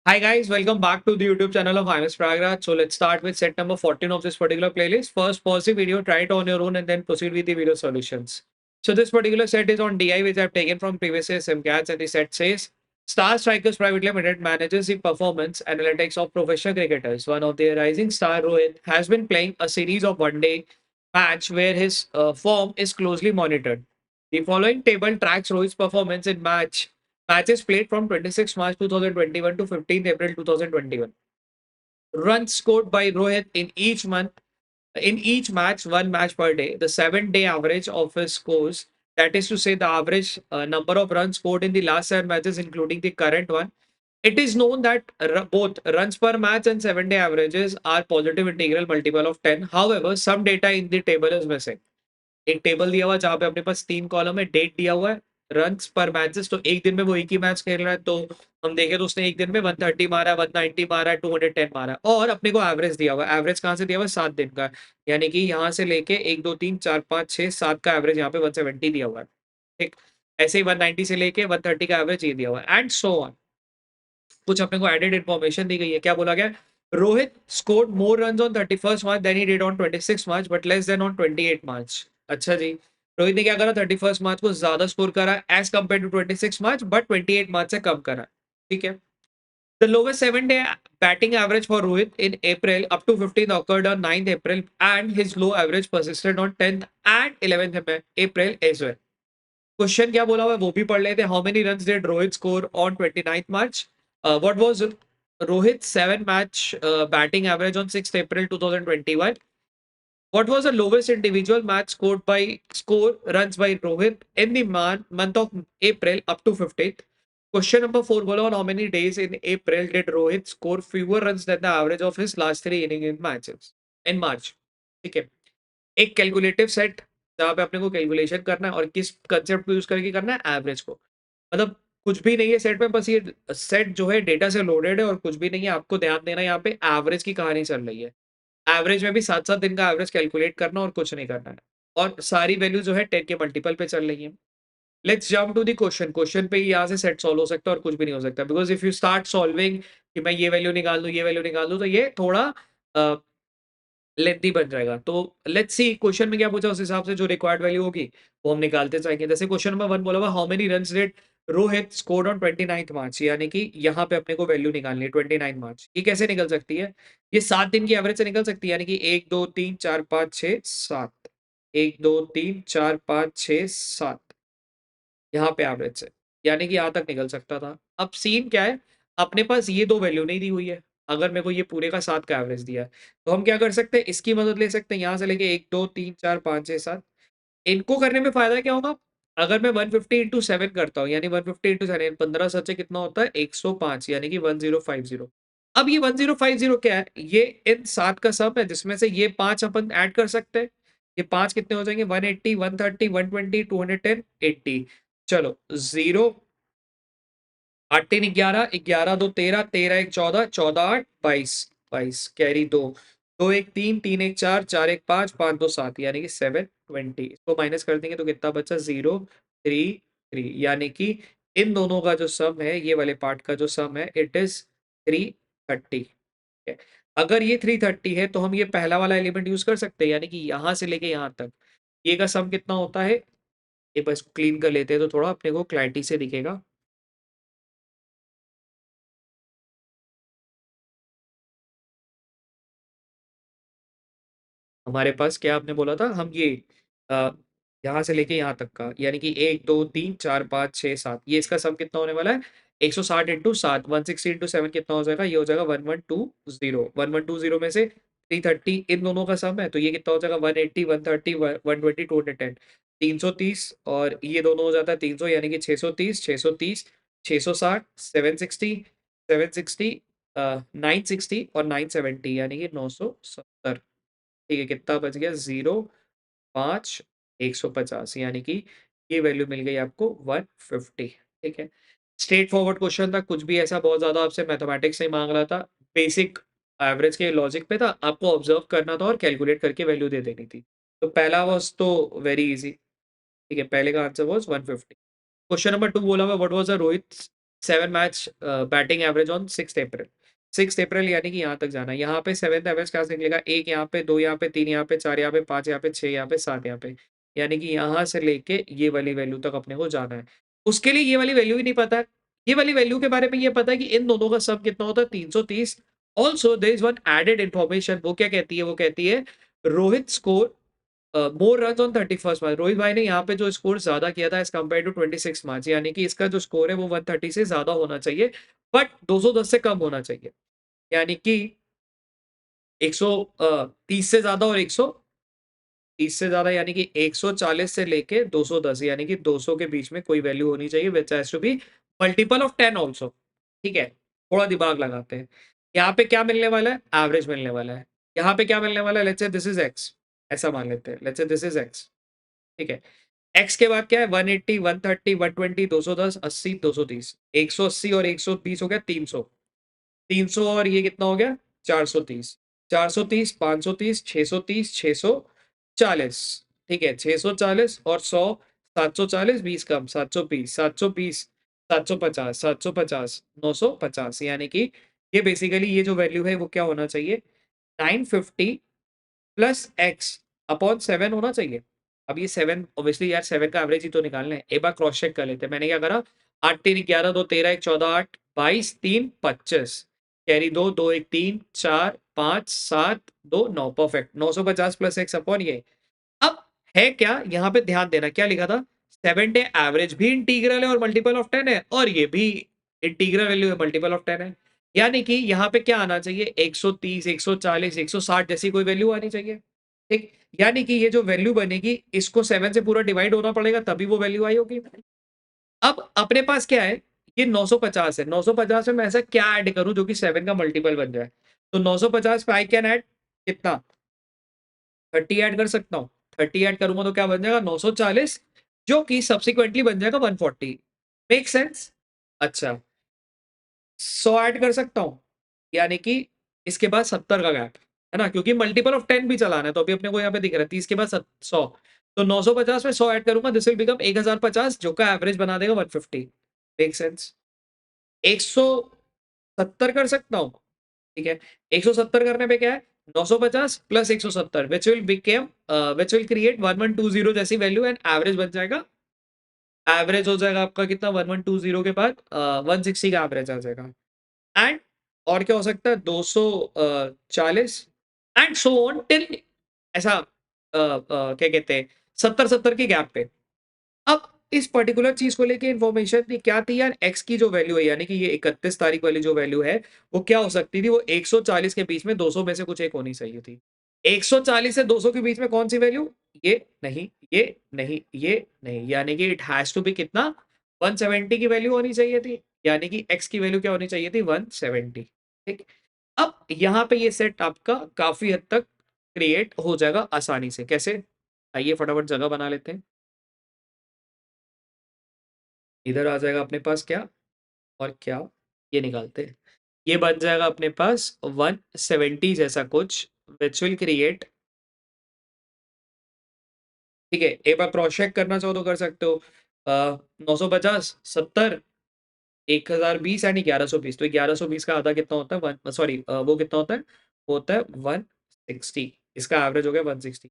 Hi guys, welcome back to the YouTube channel of IMS Pragraj. So let's start with set number 14 of this particular playlist. First, pause the video, try it on your own, and then proceed with the video solutions. So this particular set is on DI, which I've taken from previous year's SimCats, and the set says Star Strikers Private Limited manages the performance analytics of professional cricketers. One of their rising star, Rohit, has been playing a series of one-day match where his form is closely monitored. The following table tracks Rohit's performance in matches played from 26 March 2021 to 15th April 2021. Runs scored by Rohit in each match, one match per day. The 7-day average of his scores, that is to say, the average number of runs scored in the last 7 matches, including the current one. It is known that both runs per match and 7-day averages are positive integral multiple of 10. However, some data in the table is missing. एक table दिया हुआ है जहाँ पे अपने पास 3 column है, date दिया हुआ है, रन्स पर मैचेस, तो एक दिन में वो एक ही मैच खेल रहा है, तो हम देखें तो उसने एक दिन में 130 मारा, 190 मारा, 210 मारा, और अपने को एवरेज दिया हुआ है। एवरेज कहाँ से दिया हुआ है? 7 दिन का, यानी कि यहाँ से लेके 1 2 3 4 5 6 7 का एवरेज यहाँ पे 170 दिया हुआ है। ठीक, ऐसे ही 190 से लेके 130 का एवरेज ये दिया हुआ है, एंड सो ऑन। कुछ अपने को एडेड इन्फॉर्मेशन दी गई है। क्या बोला गया? Rohit scored more run on 31st March then he did on 26 March but less than on 28 March. अच्छा जी, रोहित ने क्या करा? 31st मार्च को ज्यादा स्कोर करा as compare to 26 March, but 28 March से कम करा। ठीक है। The lowest 7-day batting average for Rohit in April up to 15th occurred on 9th April, and his low average persisted on 10th and 11th April as well. Question क्या बोला हुआ है वो भी पढ़ लेते हैं। How many runs did Rohit score on 29th March? What was Rohit 7 match batting average on 6th April 2021? What was the lowest individual match scored by score runs by Rohit in the month of April up to 15th? Question number 4 बोला on how many days in April did Rohit score fewer runs than the average of his last 3 innings in matches in March? ठीक है, एक calculative set जहाँ पे अपने को calculation करना है और किस कंसेप्ट को यूज करके करना है? एवरेज को। मतलब कुछ भी नहीं है सेट में, बस ये सेट जो है डेटा से लोडेड है और कुछ भी नहीं है। आपको ध्यान देना है, यहाँ पे एवरेज की कहानी चल रही है। एवरेज में भी 7-7 दिन का एवरेज कैलकुलेट करना और कुछ नहीं करना है, और सारी वैल्यू जो है 10 के मल्टीपल पे चल रही है। Let's jump to the question. Question पे ही यहाँ से सेट सॉल्व हो सकता है और कुछ भी नहीं हो सकता, because if you start solving कि मैं ये वैल्यू निकाल दूं, ये वैल्यू निकाल दूं, तो ये थोड़ा लेंथी बन जाएगा। तो लेट्स सी क्वेश्चन में क्या पूछा, उस हिसाब से जो रिक्वायर्ड वैल्यू होगी वो हम निकालते जाएंगे। जैसे क्वेश्चन नंबर 1 बोला हुआ how many runs did Rohit scored on 29th मार्च, यानी कि यहाँ पे अपने को वैल्यू निकालनी है 29 मार्च। ये कैसे निकल सकती है? ये 7 दिन की एवरेज से निकल सकती है, यानी कि 1 2 3 4 5 6 7, 1 2 3 4 5 6 7, यहाँ पे एवरेज से, यानी कि यहाँ तक निकल सकता था। अब सीन क्या है, अपने पास ये 2 वैल्यू नहीं दी हुई है। अगर मेरे को ये पूरे का 7 का एवरेज दिया है, तो हम क्या कर सकते हैं? इसकी मदद ले सकते हैं। यहाँ से लेके 1 2 3 4 5 6 7, इनको करने में फ़ायदा क्या होगा? अगर मैं 150 इंटू 7 करता हूँ, यानी 150 इंटू 7, 15 सत्ते कितना होता है? 105, यानी कि 1050। अब ये 1050 क्या है? ये इन 7 का सम है, जिसमें से ये 5 अपन ऐड कर सकते हैं। ये 5 कितने हो जाएँगे? 180, 130, 120, 210, 80। चलो 0, 8 3 11, 11 2 13, 13 1 14, 14 8 22, 22 कैरी 2, 2 1 3, 3 1 4, 4 1 5, 5 2 7, यानी कि 720। इसको माइनस कर देंगे तो कितना बचा? 0 3 3, यानी कि इन दोनों का जो सम है, ये वाले पार्ट का जो सम है, इट इज 330 है। अगर ये 330 है तो हम ये पहला वाला एलिमेंट यूज कर सकते हैं, यानी कि यहाँ से लेके यहाँ तक ये का सम कितना होता है? ये बस क्लीन कर लेते हैं तो थोड़ा अपने को क्लैरिटी से दिखेगा। हमारे पास क्या आपने बोला था? हम ये अ, यहाँ से लेके यहाँ तक का, यानी कि 1 2 3 4 5 6 7, ये इसका सम कितना होने वाला है? 160 इंटू 7, 160 इंटू 7 कितना हो जाएगा? ये हो जाएगा 1120। 1120 में से 330 इन दोनों का सम है, तो ये कितना हो जाएगा? 180, 130, 120, 210, 330, और ये दोनों हो जाता है 300, यानी कि 630, 630, 660, 760, 760, 960 और 970, यानी कि 970। ठीक है, कितना बच गया? 0 5 150, यानी कि ये वैल्यू मिल गई आपको 150। ठीक है, स्ट्रेट फॉरवर्ड क्वेश्चन था, कुछ भी ऐसा बहुत ज़्यादा आपसे मैथमेटिक्स नहीं माँग रहा था। बेसिक एवरेज के लॉजिक पे था, आपको ऑब्जर्व करना था और कैलकुलेट करके वैल्यू दे देनी थी। तो पहला वाज़ तो वेरी ईज़ी। ठीक है, पहले का आंसर वाज़ 150। क्वेश्चन नंबर 2 बोला हुआ what was the Rohit 7 match batting average on 6 अप्रैल। 6 अप्रैल यानी कि यहाँ तक जाना है। यहाँ पे 7th एवरेज कहाँ से निकलेगा? 1 यहाँ पे, 2 यहाँ पे, 3 यहाँ पे, 4 यहाँ पे, 5 यहाँ पे, 6 यहाँ पे, 7 यहाँ पे। यानी कि यहाँ से लेके ये वाली वैल्यू तक अपने को जाना है। उसके लिए ये वाली वैल्यू ही नहीं पता है। ये वाली वैल्यू के बारे में ये पता है कि इन दोनों का सम कितना होता है? 330। Also there is one added information. वो क्या कहती है? वो कहती है Rohit score more runs on 31st March. Rohit भाई ने यहाँ पे जो स्कोर ज्यादा किया था एज कम्पेयर टू 26 मार्च, यानी कि इसका जो स्कोर है वो 130 से ज्यादा होना चाहिए, बट 210 से कम होना चाहिए। यानी कि 130 से ज्यादा और 130 से ज्यादा, यानी कि 140 से लेके 210, यानी कि 200 के बीच में कोई वैल्यू होनी चाहिए which has to be multiple of 10 also. ठीक है, थोड़ा दिमाग लगाते हैं। यहाँ पे क्या मिलने वाला है? एवरेज मिलने वाला है। यहाँ पे क्या मिलने वाला है? Let's say this is x, ऐसा मान लेते हैं। Let's say this is x. ठीक है, एक्स के बाद क्या है? 180, 130, 120, 210, 80, 230। 180 और 120 हो गया 300। 300 और ये कितना हो गया? 430। 430, 530, 630, 640। ठीक है, 640 और 100, 740, 20 कम, 720, 720, 750, 750, 950। यानी कि ये बेसिकली ये जो वैल्यू है वो क्या होना चाहिए? 950 प्लस एक्स अपॉन 7 होना चाहिए। अब ये 7 ऑब्वियसली यार 7 का एवरेज ही तो निकालना है। एक बार क्रॉस चेक कर लेते हैं। मैंने क्या करा? 8 3 11 2 13 1 14 8 22 3 25, carry 2 2 1 3 4 5 7 2 9, perfect. 950 plus x upon ये। अब है क्या यहाँ पे? ध्यान देना क्या लिखा था? 7 डे एवरेज भी इंटीग्रल है और मल्टीपल ऑफ 10 है, और ये भी इंटीग्रल वैल्यू है, मल्टीपल ऑफ 10 है। यानी कि यहाँ पे क्या आना चाहिए? 130, 140, 160 जैसी कोई वैल्यू आनी चाहिए। ठीक, यानी कि ये जो वैल्यू बनेगी इसको 7 से पूरा डिवाइड होना पड़ेगा तभी वो वैल्यू आई होगी। अब अपने पास क्या है? ये 950 है। 950 में मैं ऐसा क्या ऐड करूं जो कि 7 का मल्टीपल बन जाए? तो 950 पे आई कैन ऐड कितना? 30 ऐड कर सकता हूँ। 30 ऐड करूंगा तो क्या बन जाएगा? 940, जो कि सब्सिक्वेंटली बन जाएगा 140। Make sense? अच्छा, 100 ऐड कर सकता हूँ, यानी कि इसके बाद 70 का गैप है ना, क्योंकि मल्टीपल ऑफ 10 भी चलाना है। तो अभी अपने को यहाँ पे दिख रहा है 30 के बाद 100, तो 950 में 100 ऐड करूंगा, दिस विल बिकम 1050, जो का एवरेज बना देगा 150। Make sense? 170 कर सकता हूँ। ठीक है, 170 करने पे क्या है? 950 प्लस 170 विच विल क्रिएट 1120 जैसी वैल्यू, एंड एवरेज बन जाएगा। एवरेज हो जाएगा आपका कितना? 1120 के बाद 160 का एवरेज आ जाएगा। एंड और क्या हो सकता है? 240 एंड सो ऑन टिल ऐसा क्या कहते हैं 70-70 के गैप पे। अब इस पर्टिकुलर चीज को लेके इन्फॉर्मेशन थी क्या थी यार? एक्स की जो वैल्यू है, यानी कि ये 31 तारीख वाली जो वैल्यू है, वो क्या हो सकती थी? वो 140 के बीच में 200 में से कुछ एक होनी चाहिए थी। 140 से 200 के बीच में कौन सी वैल्यू? ये नहीं, ये नहीं, ये नहीं, यानी कि इट हैज टू बी कितना? 170 की वैल्यू होनी चाहिए थी। यानी कि एक्स की वैल्यू क्या होनी चाहिए थी? 170। ठीक, अब यहाँ पे ये सेट आपका काफी हद तक क्रिएट हो जाएगा आसानी से। कैसे? आइए फटाफट जगह बना लेते हैं। इधर आ जाएगा अपने पास क्या और क्या, ये निकालते हैं। ये बन जाएगा अपने पास 170 जैसा कुछ, विच विल क्रिएट। ठीक है, एक बार क्रॉस चेक करना चाहो तो कर सकते हो। 950, 70, 1020 एंड 1120। तो 1120 का आधा कितना होता है? वन सॉरी, वो कितना होता है? वो होता है 160। इसका एवरेज हो गया 160।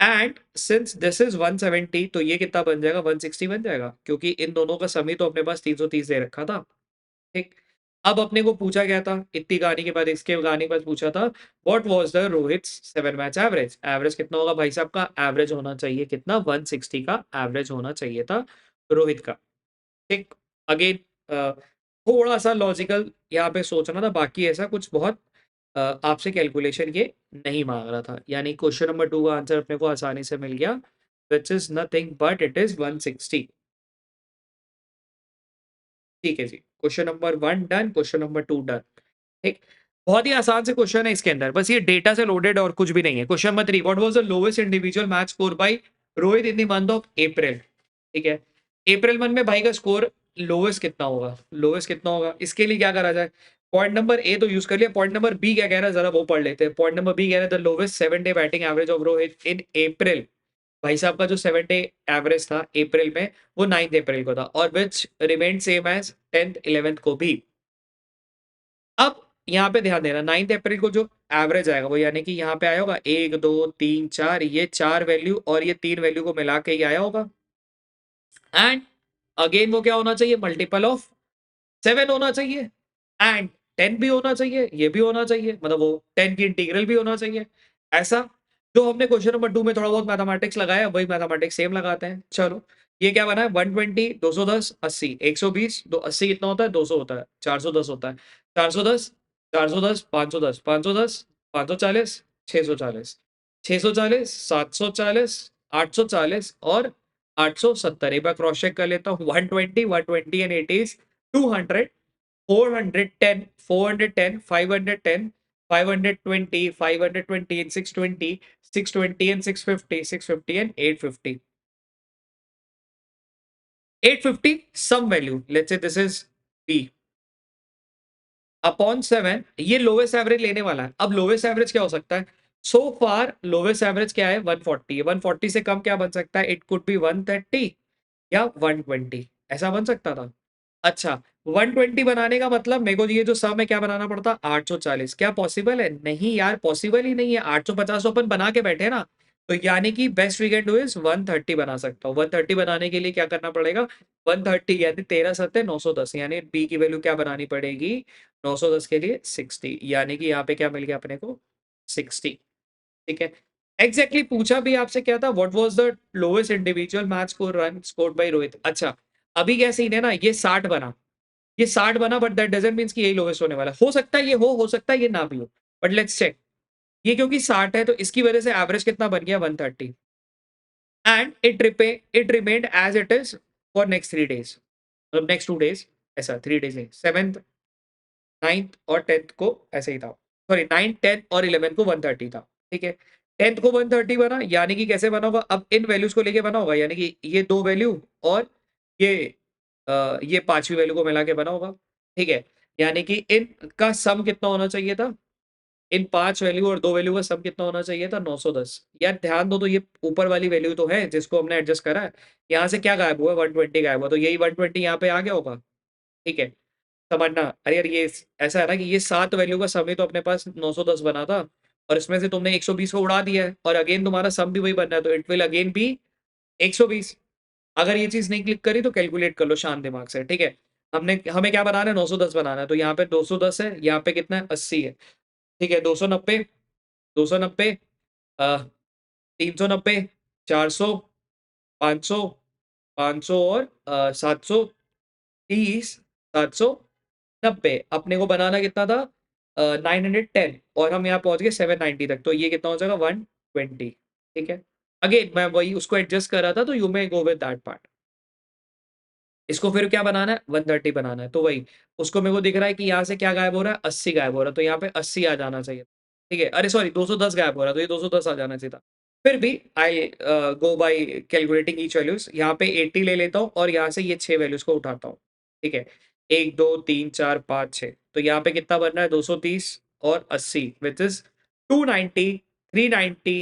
एंड सिंस दिस इज 170, तो ये कितना बन जाएगा? 160 बन जाएगा, क्योंकि इन दोनों का सम ही तो अपने पास 330 दे रखा था। ठीक, अब अपने को पूछा गया था इतनी गाने के बाद, इसके गाने के बाद पूछा था what was the Rohit's 7 match average. Average कितना होगा भाई साहब का? एवरेज होना चाहिए कितना? 160 का एवरेज होना चाहिए था रोहित का। ठीक, अगेन थोड़ा सा लॉजिकल यहाँ पे सोचना था, बाकी ऐसा कुछ बहुत आपसे कैलकुलेशन ये नहीं मांग रहा था। यानी क्वेश्चन नंबर 2 का आंसर अपने को आसानी से मिल गया, which is nothing but it is 160। ठीक है जी, question number 1 done, question number 2 done. ठीक, बहुत ही आसान से क्वेश्चन है इसके अंदर, बस ये डेटा से लोडेड और कुछ भी नहीं है। Question number 3, what was the lowest individual match score bye Rohit in the month of अप्रैल। ठीक है, अप्रैल मंथ में भाई का स्कोर लोएस्ट कितना होगा? लोएस्ट कितना होगा? इसके लिए क्या करा जाए? पॉइंट नंबर ए तो यूज कर लिया, पॉइंट नंबर बी क्या कह रहा है जरा वो पढ़ लेते हैं। पॉइंट नंबर बी कह रहा है the lowest 7 day batting average of Rohit in April. भाई साहब का जो 7 डे एवरेज था अप्रैल में, वो 9 अप्रैल को था, और which remain same as 10th 11th को भी। अब यहाँ पे ध्यान देना 9 अप्रैल को जो एवरेज आएगा वो यानी कि यहाँ पे आया होगा 1 2 3 4 ये 4 वैल्यू और ये 3 वैल्यू को मिला के ही आया होगा। एंड अगेन वो क्या होना चाहिए, मल्टीपल ऑफ 7 होना चाहिए एंड 10 भी होना चाहिए, ये भी होना चाहिए, मतलब वो 10 की इंटीग्रल भी होना चाहिए। ऐसा जो हमने क्वेश्चन नंबर 2 में थोड़ा बहुत मैथमेटिक्स लगाया वही मैथमेटिक्स सेम लगाते हैं। चलो ये क्या बना है 120 210 80 120 दो 80 कितना होता है 200 होता है 410 होता है 410 410 510 510 540 640 640 740 840 और 870। एक बार क्रॉस चेक कर लेता हूँ 120 and 80 200 410 410 510 520 520 and 620 620 and 650 650 and 850 850 some value, let's say this is b upon 7 ये लोवेस्ट एवरेज लेने वाला है। अब लोवेस्ट एवरेज क्या हो सकता है, सो फार लोवेस्ट एवरेज क्या है 140 140 से कम क्या बन सकता है, इट कुड बी 130 या 120 ऐसा बन सकता था। अच्छा 120 बनाने का मतलब मेरे को ये जो सम है क्या बनाना पड़ता 840, क्या पॉसिबल है, नहीं यार पॉसिबल ही नहीं है। 850 तो अपन बना के बैठे ना, तो यानी कि best we can do is 130 बना सकता हूँ। 130 बनाने के लिए क्या करना पड़ेगा 130 यानी 13 सत्ते 910 यानी बी की वैल्यू क्या बनानी पड़ेगी 910 के लिए 60 यानी कि यहाँ पे क्या मिल गया अपने को 60। ठीक है एग्जैक्टली पूछा भी आपसे क्या था, what was the lowest individual match score run scored by Rohit. अच्छा अभी क्या सीन है ना, ये 60 बना, ये 60 बना बट दैट डजंट मींस कि यही लोएस्ट होने वाला है। हो सकता है ये हो सकता है ये ना भी हो, बट लेट्स चेक। ये क्योंकि 60 है तो इसकी वजह से एवरेज कितना बन गया 130 and it remained as it is for next 3 days, मतलब नेक्स्ट 2 डेज, ऐसा 3 डेज नहीं 7th 9th और 10th को ऐसे ही था, सॉरी 9 10 और 11 को 130 था। ठीक है 10th को 130 बना यानी कि कैसे बना होगा, अब इन वैल्यूज को लेके बना होगा यानी कि ये 2 वैल्यू और ये ये 5वीं वैल्यू को मिला के बना होगा। ठीक है यानी कि इनका सम कितना होना चाहिए था, इन 5 वैल्यू और 2 वैल्यू का सम कितना होना चाहिए था 910। यार ध्यान दो तो ये ऊपर वाली वैल्यू तो है जिसको हमने एडजस्ट करा है, यहाँ से क्या गायब हुआ 120 गायब हुआ, तो यही 120 यहाँ पे आ गया होगा। ठीक है समझना, अरे यार ये ऐसा है ना कि ये 7 वैल्यू का सम ही तो अपने पास 910 बना था और इसमें से तुमने 120 को उड़ा दिया है और अगेन तुम्हारा सम भी वही बनना है तो इट विल अगेन बी 120। अगर ये चीज नहीं क्लिक करी तो कैलकुलेट कर लो शांत दिमाग से। ठीक है हमें क्या बनाना है 910 बनाना है, तो यहाँ पे 210 है, यहाँ पे कितना है 80 है। ठीक है 290 290 390 400 500 500 और 730 790 अपने को बनाना कितना था 910 और हम यहाँ पहुंच गए 790 तक, तो ये कितना हो जाएगा 120। ठीक है अगेन मैं वही उसको एडजस्ट कर रहा था तो you may go with that part. इसको फिर क्या बनाना है 130 बनाना है, तो वही उसको मेरे को दिख रहा है कि यहाँ से क्या गायब हो रहा है 80 गायब हो रहा है, तो यहाँ पे 80 आ जाना चाहिए। ठीक है अरे सॉरी 210 गायब हो रहा है तो ये 210 आ जाना चाहिए था। फिर भी आई गो बाय कैलकुलेटिंग ईच वैल्यूज, यहाँ पे 80 ले लेता हूँ और यहाँ से ये 6 वैल्यूज को उठाता हूँ। ठीक है 1 2 3 4 5 6, तो यहाँ पे कितना बन रहा है 230 और 80 विच इज 290 390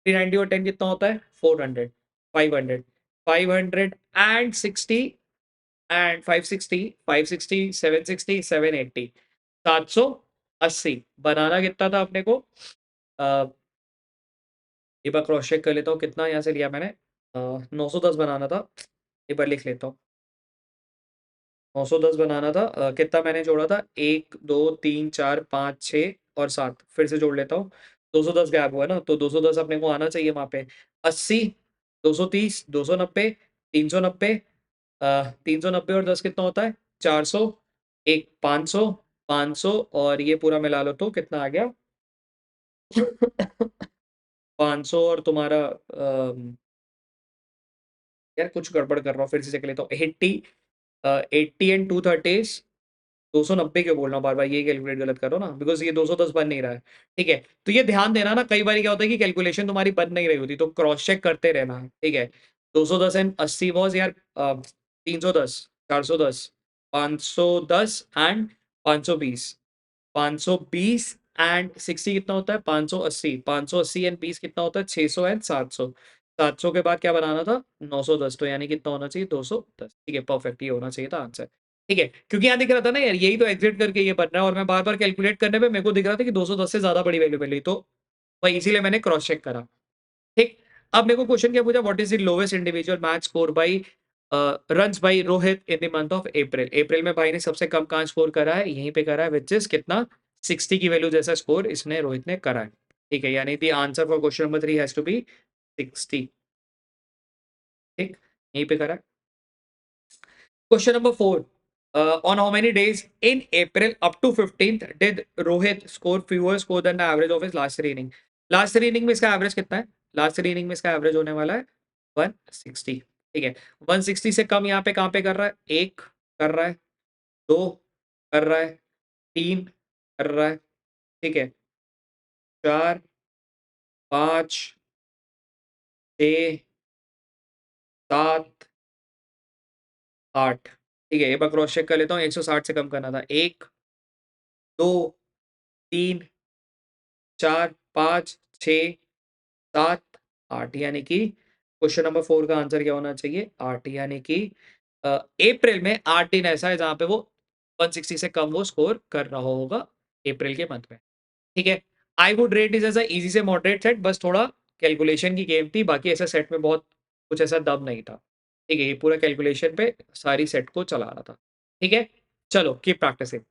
390 और 10 कितना होता है 400 500 500 एंड 60 एंड 560 560 760 780 780 बनाना कितना था अपने को एक बार क्रॉस चेक कर लेता हूँ कितना यहाँ से लिया मैंने 910 बनाना था। एक बार लिख लेता हूँ 910 बनाना था कितना मैंने जोड़ा था 1 2 3 4 5 6 और 7 फिर से जोड़ लेता हूँ 210 गैप हुआ ना तो 210 अपने को आना चाहिए वहाँ पे 80 230 290 390 390 और 10 कितना होता है 400 एक 500 500 और ये पूरा मिला लो तो कितना आ गया 500 और तुम्हारा यार कुछ गड़बड़ कर रहा हूँ फिर से चेक लेता हूँ 80 80 एंड 230 290 क्यों बोल रहा हूँ बार बार, ये कैलकुलेट गलत करो ना बिकॉज ये 210 बन नहीं रहा है। ठीक है तो ये ध्यान देना ना कई बार क्या होता है कि कैलकुलेशन तुम्हारी बन नहीं रही होती तो क्रॉस चेक करते रहना। ठीक है 210 एंड 80 वॉज यार 310 410 510 एंड 520 520 एंड 60 कितना होता है 580 580 एंड 20 कितना होता है 600 एंड 700 700 के बाद क्या बनाना था 910, तो यानी कितना होना चाहिए 210। ठीक है परफेक्ट ये होना चाहिए था आंसर। ठीक है, क्योंकि यहाँ दिख रहा था ना यार, यही तो एग्जिट करके ये बन रहा है और मैं बार-बार कैलकुलेट करने पे मेरे को दिख रहा था कि 210 से ज़्यादा बड़ी वैल्यू मिल रही, तो वही इसीलिए मैंने क्रॉस चेक करा। ठीक, अब मेरे को क्वेश्चन क्या पूछा, what is the lowest individual match score by runs by Rohit in the month of April. April में भाई ने सबसे कम कहाँ स्कोर करा है, यहीं पे करा है, व्हिच इज़ कितना, 60 की वैल्यू जैसा स्कोर इसने रोहित ने करा है। ठीक है, यानी the answer for question number 3 has to be 60। ठीक, यहीं पे करा है। Question number 4. On how many days in April up to 15th did Rohit score fewer score than the average of his last three inning? Last three inning में इसका average कितना है? Last three inning में इसका average होने वाला है 160। ठीक है, 160 से कम यहाँ पे कहाँ पे कर रहा है? एक कर रहा है, दो कर रहा है, तीन कर रहा है, ठीक है, चार, पाँच, छः, सात, आठ। ठीक है, एक बार क्रॉस चेक कर लेता हूँ, 160 से कम करना था। एक, दो, तीन, 4, 5, 6, 7, 8 यानी कि क्वेश्चन नंबर 4 का आंसर क्या होना चाहिए? 8 यानी कि अप्रैल में 8 दिन ऐसा है जहाँ पे वो 160 से कम वो स्कोर कर रहा होगा अप्रैल के मंथ में। ठीक है? I would rate this as a easy से मॉडरेट सेट, बस थोड़ा कैलकुलेशन की गेम थी, बाकी ऐसा सेट में बहुत कुछ ऐसा दम नहीं था। ठीक है? ये पूरा कैलकुलेशन पे सारी सेट को चला रहा था। ठीक है? चलो कीप प्रैक्टिसिंग।